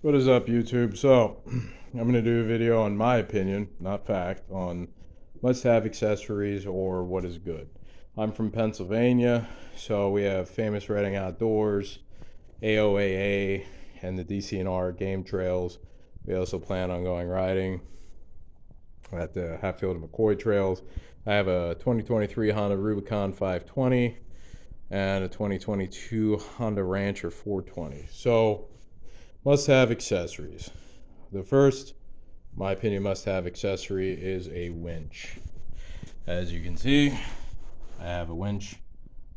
What is up, YouTube? So, I'm going to do a video on my opinion, not fact, on must-have accessories or what is good. I'm from Pennsylvania, so we have Famous Reading Outdoors, AOAA, and the DCNR game trails. We also plan on going riding at the Hatfield and McCoy trails. I have a 2023 Honda Rubicon 520 and a 2022 Honda Rancher 420. So, must-have accessories. The first, my opinion, must-have accessory is a winch. As you can see, I have a winch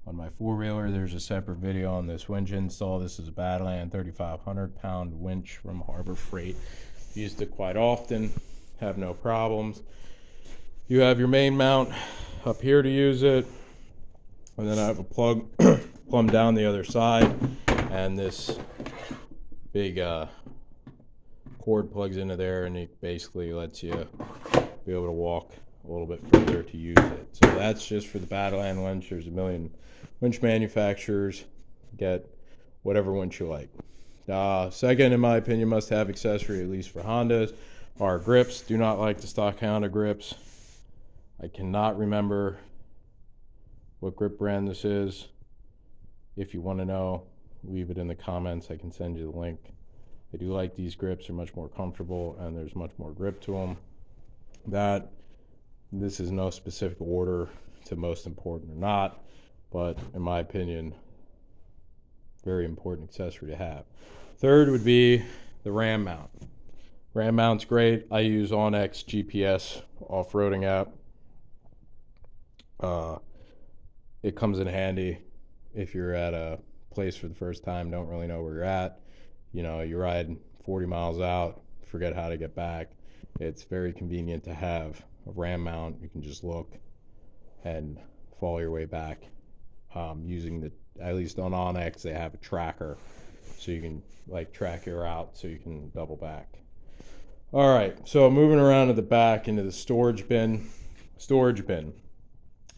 on my four-wheeler. There's a separate video on this winch install. This is a Badland 3,500-pound winch from Harbor Freight. Used it quite often, have no problems. You have your main mount up here to use it, and then I have a plug plumb down the other side, and this big cord plugs into there, and it basically lets you be able to walk a little bit further to use it. So that's just for the Badland winch. There's a million winch manufacturers. Get whatever winch you like. Second, in my opinion, must-have accessory, at least for Hondas, are grips. Do not like the stock Honda grips. I cannot remember what grip brand this is. If you want to know, leave it in the comments. I can send you the link. I do like these grips. They're much more comfortable and there's much more grip to them. This is no specific order to most important or not, but in my opinion, very important accessory to have. Third would be the RAM mount. RAM mount's great. I use OnX GPS off-roading app. It comes in handy if you're at a place for the first time, don't really know where you're at. You know, you ride 40 miles out, forget how to get back. It's very convenient to have a RAM mount. You can just look and follow your way back using the, at least on OnX, they have a tracker, so you can like track your route so you can double back. All right, so moving around to the back into the storage bin.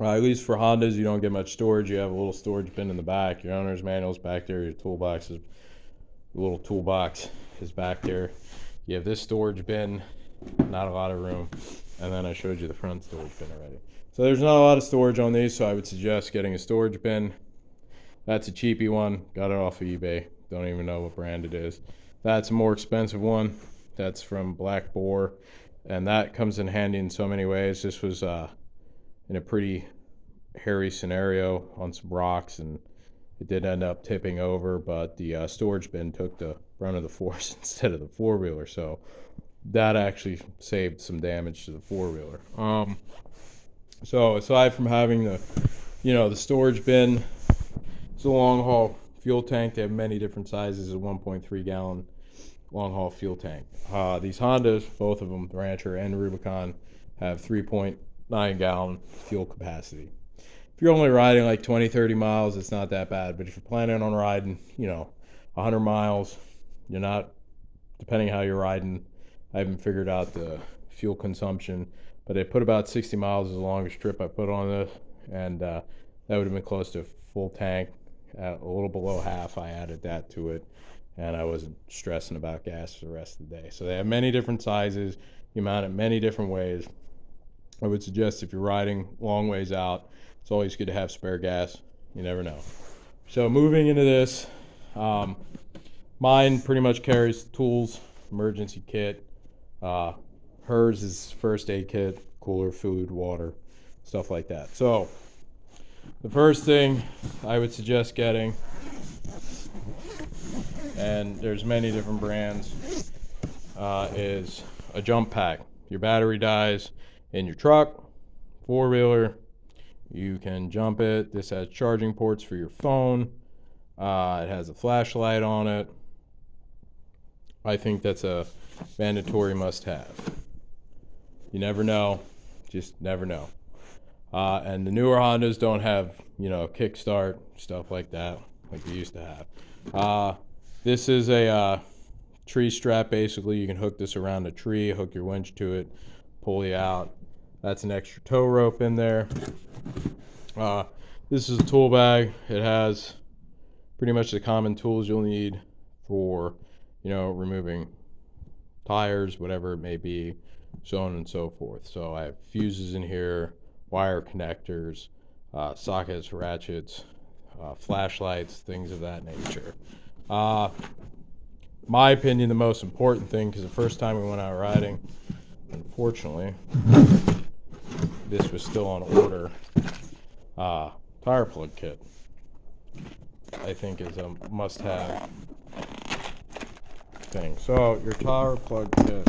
At least for Hondas, you don't get much storage. You have a little storage bin in the back. Your owner's manual's back there. Your toolbox is, the little toolbox is back there. You have this storage bin, not a lot of room. And then I showed you the front storage bin already. So there's not a lot of storage on these, so I would suggest getting a storage bin. That's a cheapy one. Got it off of eBay. Don't even know what brand it is. That's a more expensive one. That's from Black Boar. And that comes in handy in so many ways. This was in a pretty hairy scenario on some rocks, and it did end up tipping over, but the storage bin took the brunt of the force instead of the four-wheeler, so that actually saved some damage to the four-wheeler. So aside from having the storage bin, it's a long haul fuel tank. They have many different sizes. A 1.3 gallon long haul fuel tank. These Hondas, both of them, the Rancher and Rubicon, have 3.9 gallon fuel capacity. If you're only riding like 20-30 miles, it's not that bad. But if you're planning on riding 100 miles, you're not, depending how you're riding, I haven't figured out the fuel consumption, but I put about 60 miles as the longest trip I put on this, and that would have been close to full tank. At a little below half, I added that to it, and I wasn't stressing about gas for the rest of the day. So they have many different sizes. You mount it many different ways. I would suggest if you're riding long ways out, it's always good to have spare gas. You never know. So moving into this, mine pretty much carries tools, emergency kit. Hers is first aid kit, cooler, food, water, stuff like that. So the first thing I would suggest getting, and there's many different brands, is a jump pack. Your battery dies in your truck, four-wheeler, you can jump it. This has charging ports for your phone. It has a flashlight on it. I think that's a mandatory must-have. You never know. Just never know. And the newer Hondas don't have, kickstart, stuff like that, like they used to have. This is a tree strap, basically. You can hook this around a tree, hook your winch to it, pull you out. That's an extra tow rope in there. This is a tool bag. It has pretty much the common tools you'll need for removing tires, whatever it may be, so on and so forth. So I have fuses in here, wire connectors, sockets, ratchets, flashlights, things of that nature. My opinion, the most important thing, because the first time we went out riding, unfortunately, this was still on order. Tire plug kit, I think, is a must-have thing. So your tire plug kit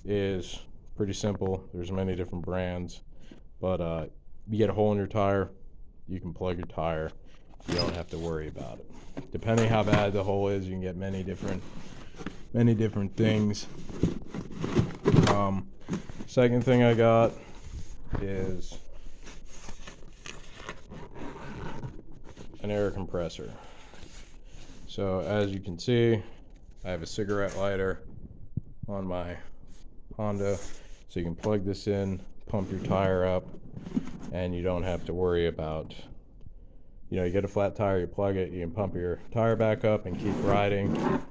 is pretty simple. There's many different brands, but you get a hole in your tire, you can plug your tire. You don't have to worry about it. Depending how bad the hole is, you can get many different things. Second thing I got is an air compressor. So as you can see, I have a cigarette lighter on my Honda, so you can plug this in, pump your tire up, and you don't have to worry about, you get a flat tire, you plug it, you can pump your tire back up and keep riding.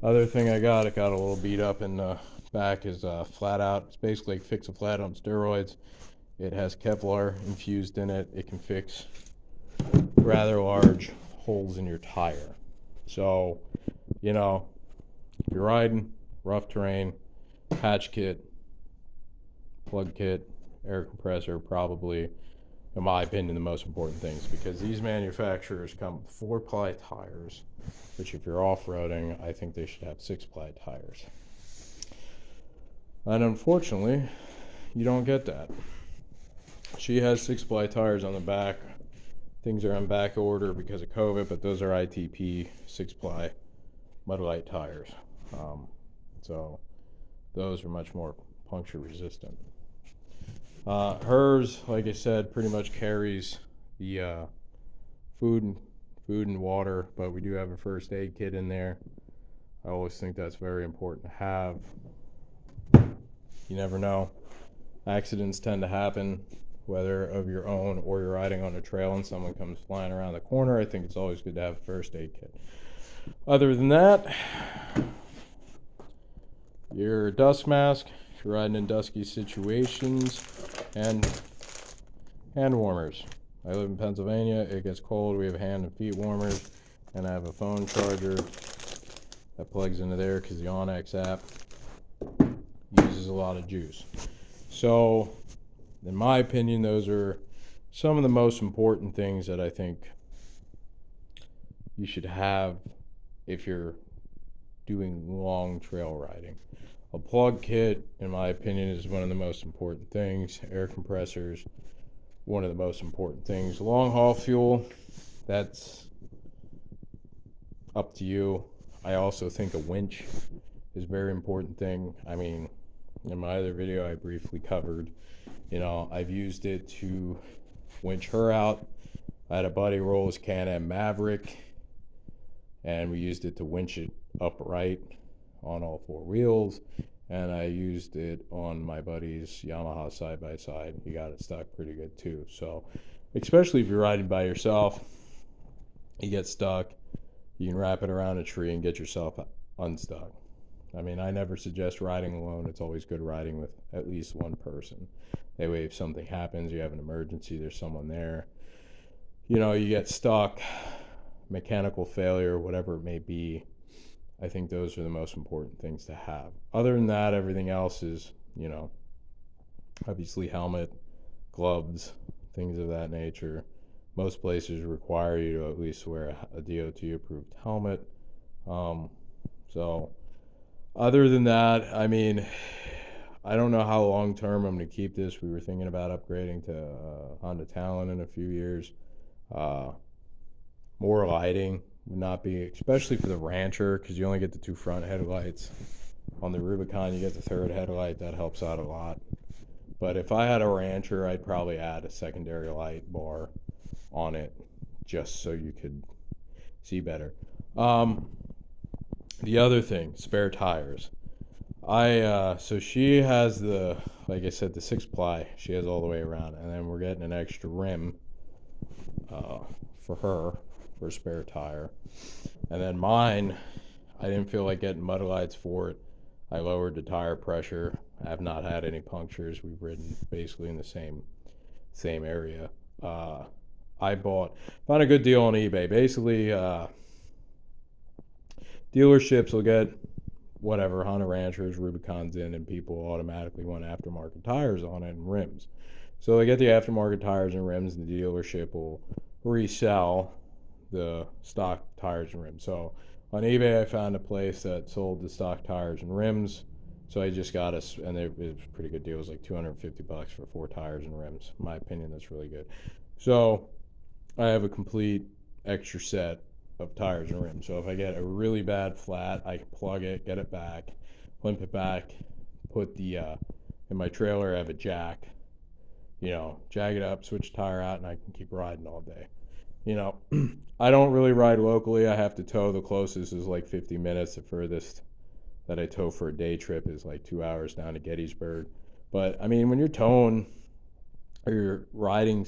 Other thing it got a little beat up in the back, is flat out. It's basically fix-a-flat on steroids. It has Kevlar infused in it. It can fix rather large holes in your tire. So, if you're riding rough terrain, patch kit, plug kit, air compressor, probably, in my opinion, the most important things, because these manufacturers come with 4-ply tires, which if you're off-roading, I think they should have 6-ply tires. And unfortunately, you don't get that. She has 6-ply tires on the back. Things are on back order because of COVID, but those are ITP 6-ply Mudlite tires. So those are much more puncture resistant. Hers, like I said, pretty much carries the food and water, but we do have a first aid kit in there. I always think that's very important to have. You never know. Accidents tend to happen, whether of your own or you're riding on a trail and someone comes flying around the corner. I think it's always good to have a first aid kit. Other than that, your dust mask if you're riding in dusky situations, and hand warmers. I live in Pennsylvania. It gets cold. We have hand and feet warmers, and I have a phone charger that plugs into there because the Onyx app uses a lot of juice. So, in my opinion, those are some of the most important things that I think you should have if you're doing long trail riding. A plug kit, in my opinion, is one of the most important things. Air compressors, one of the most important things. Long haul fuel, that's up to you. I also think a winch is a very important thing. I mean, in my other video I briefly covered, I've used it to winch her out. I had a buddy roll his Can-Am Maverick, and we used it to winch it upright on all 4 wheels, and I used it on my buddy's Yamaha side-by-side. He got it stuck pretty good too. So especially if you're riding by yourself, you get stuck, you can wrap it around a tree and get yourself unstuck. I mean, I never suggest riding alone. It's always good riding with at least one person. That way, if something happens, you have an emergency, there's someone there. You get stuck, mechanical failure, whatever it may be. I think those are the most important things to have. Other than that, everything else is, obviously helmet, gloves, things of that nature. Most places require you to at least wear a DOT-approved helmet. So other than that, I mean, I don't know how long term I'm going to keep this. We were thinking about upgrading to Honda Talon in a few years. More lighting would not be, especially for the Rancher, because you only get the 2 front headlights. On the Rubicon, you get the 3rd headlight. That helps out a lot. But if I had a Rancher, I'd probably add a secondary light bar on it just so you could see better. The other thing, spare tires. So she has like I said, the 6-ply. She has all the way around, and then we're getting an extra rim for her for a spare tire. And then mine, I didn't feel like getting mud lights for it. I lowered the tire pressure. I have not had any punctures. We've ridden basically in the same area. I found a good deal on eBay. Basically, dealerships will get whatever Honda Ranchers, Rubicons in, and people automatically want aftermarket tires on it and rims. So they get the aftermarket tires and rims, and the dealership will resell the stock tires and rims. So on eBay, I found a place that sold the stock tires and rims. So I just got us, and it was a pretty good deal. It was like $250 for 4 tires and rims. In my opinion, that's really good. So I have a complete extra set of tires and rims. So if I get a really bad flat, I can plug it, get it back, limp it back, put the in my trailer I have a jack, jag it up, switch the tire out, and I can keep riding all day. I don't really ride locally. I have to tow. The closest is like 50 minutes. The furthest that I tow for a day trip is like 2 hours down to Gettysburg. But I mean, when you're towing or you're riding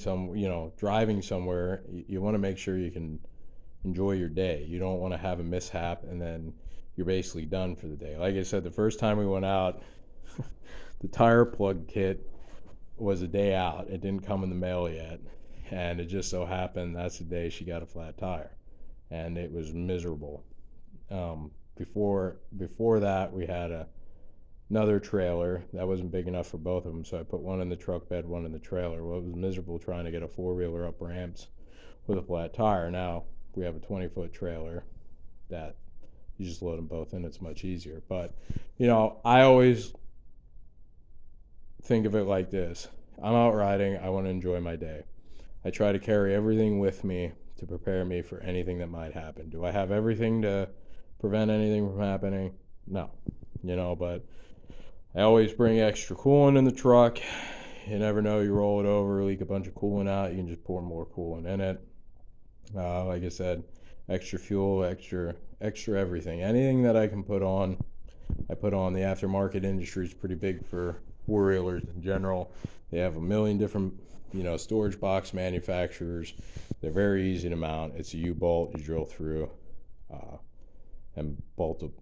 driving somewhere, you want to make sure you can enjoy your day. You don't want to have a mishap and then you're basically done for the day. Like I said, the first time we went out, the tire plug kit was a day out. It didn't come in the mail yet. And it just so happened that's the day she got a flat tire. And it was miserable. Before that, we had another trailer that wasn't big enough for both of them. So I put one in the truck bed, one in the trailer. Well, it was miserable trying to get a 4-wheeler up ramps with a flat tire. Now, we have a 20-foot trailer that you just load them both in. It's much easier. But, I always think of it like this. I'm out riding. I want to enjoy my day. I try to carry everything with me to prepare me for anything that might happen. Do I have everything to prevent anything from happening? No. But I always bring extra coolant in the truck. You never know. You roll it over, leak a bunch of coolant out. You can just pour more coolant in it. Like I said, extra fuel, extra everything. Anything that I can put on, I put on. The aftermarket industry is pretty big for four-wheelers in general. They have a million different, storage box manufacturers. They're very easy to mount. It's a U-bolt. You drill through and bolt the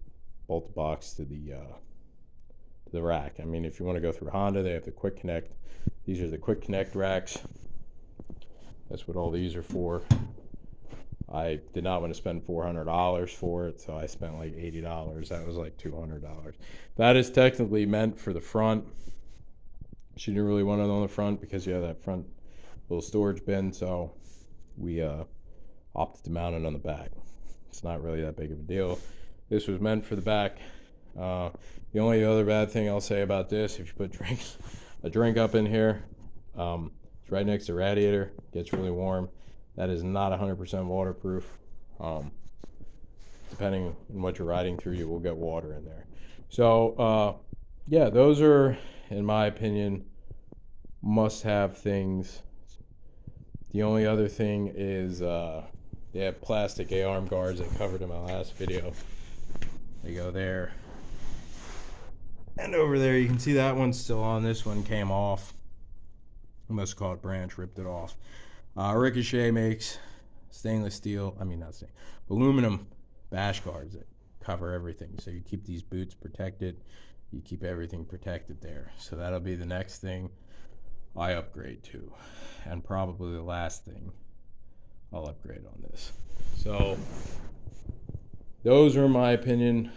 box to the rack. I mean, if you want to go through Honda, they have the Quick Connect. These are the Quick Connect racks. That's what all these are for. I did not want to spend $400 for it, so I spent like $80. That was like $200. That is technically meant for the front. She didn't really want it on the front because you have that front little storage bin, so we opted to mount it on the back. It's not really that big of a deal. This was meant for the back. The only other bad thing I'll say about this, if you put a drink up in here, it's right next to the radiator, gets really warm. That is not 100% waterproof. Depending on what you're riding through, you will get water in there. So, yeah, those are, in my opinion, must-have things. The only other thing is they have plastic A-arm guards I covered in my last video. They go there. And over there, you can see that one's still on. This one came off. I must have caught branch, ripped it off. Ricochet makes aluminum bash guards that cover everything. So you keep these boots protected. You keep everything protected there. So that'll be the next thing I upgrade to. And probably the last thing I'll upgrade on this. So those are, in my opinion,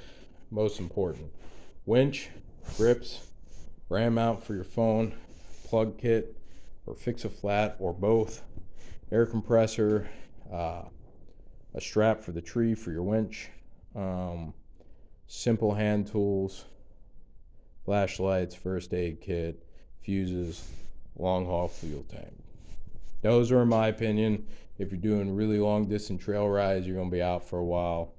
most important. Winch, grips, ram mount for your phone, plug kit, or fix a flat, or both. Air compressor, a strap for the tree for your winch, simple hand tools, flashlights, first aid kit, fuses, long haul fuel tank. Those are, in my opinion, if you're doing really long distance trail rides, you're going to be out for a while.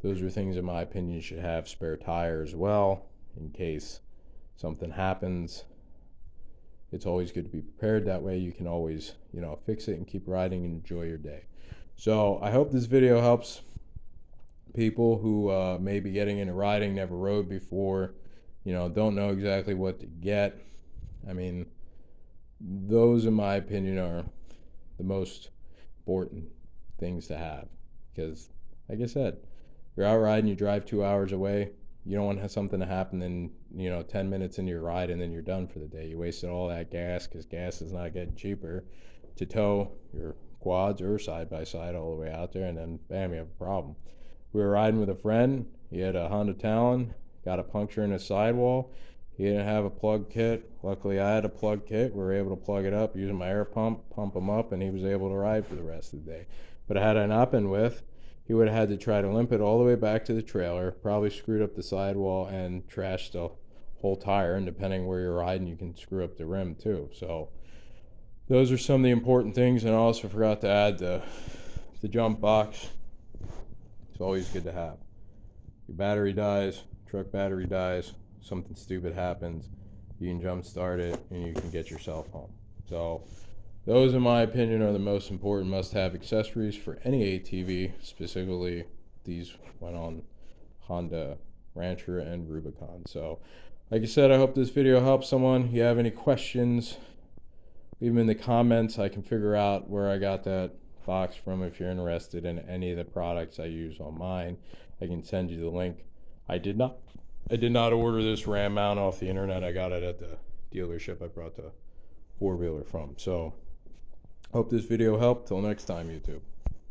Those are things, in my opinion, you should have. Spare tire as well in case something happens. It's always good to be prepared. That way you can always, fix it and keep riding and enjoy your day. So I hope this video helps people who may be getting into riding, never rode before, don't know exactly what to get. I mean, those, in my opinion, are the most important things to have. Because, like I said, you're out riding, you drive 2 hours away, you don't want something to happen in 10 minutes into your ride and then you're done for the day. You wasted all that gas, because gas is not getting cheaper, to tow your quads or side by side all the way out there, and then bam, you have a problem. We were riding with a friend. He had a Honda Talon, got a puncture in his sidewall. He didn't have a plug kit. Luckily, I had a plug kit. We were able to plug it up using my air pump him up, and he was able to ride for the rest of the day. But had I not been with, he would have had to try to limp it all the way back to the trailer, probably screwed up the sidewall and trashed the whole tire. And depending where you're riding, you can screw up the rim too. So those are some of the important things. And I also forgot to add the jump box. It's always good to have. Your battery dies, truck battery dies, something stupid happens, you can jump start it and you can get yourself home. So those, in my opinion, are the most important must-have accessories for any ATV. Specifically, these went on Honda Rancher and Rubicon. So like I said, I hope this video helps someone. If you have any questions, leave them in the comments. I can figure out where I got that box from. If you're interested in any of the products I use on mine, I can send you the link. I did not order this ram mount off the internet. I got it at the dealership I brought the four-wheeler from. So hope this video helped. Till next time, YouTube.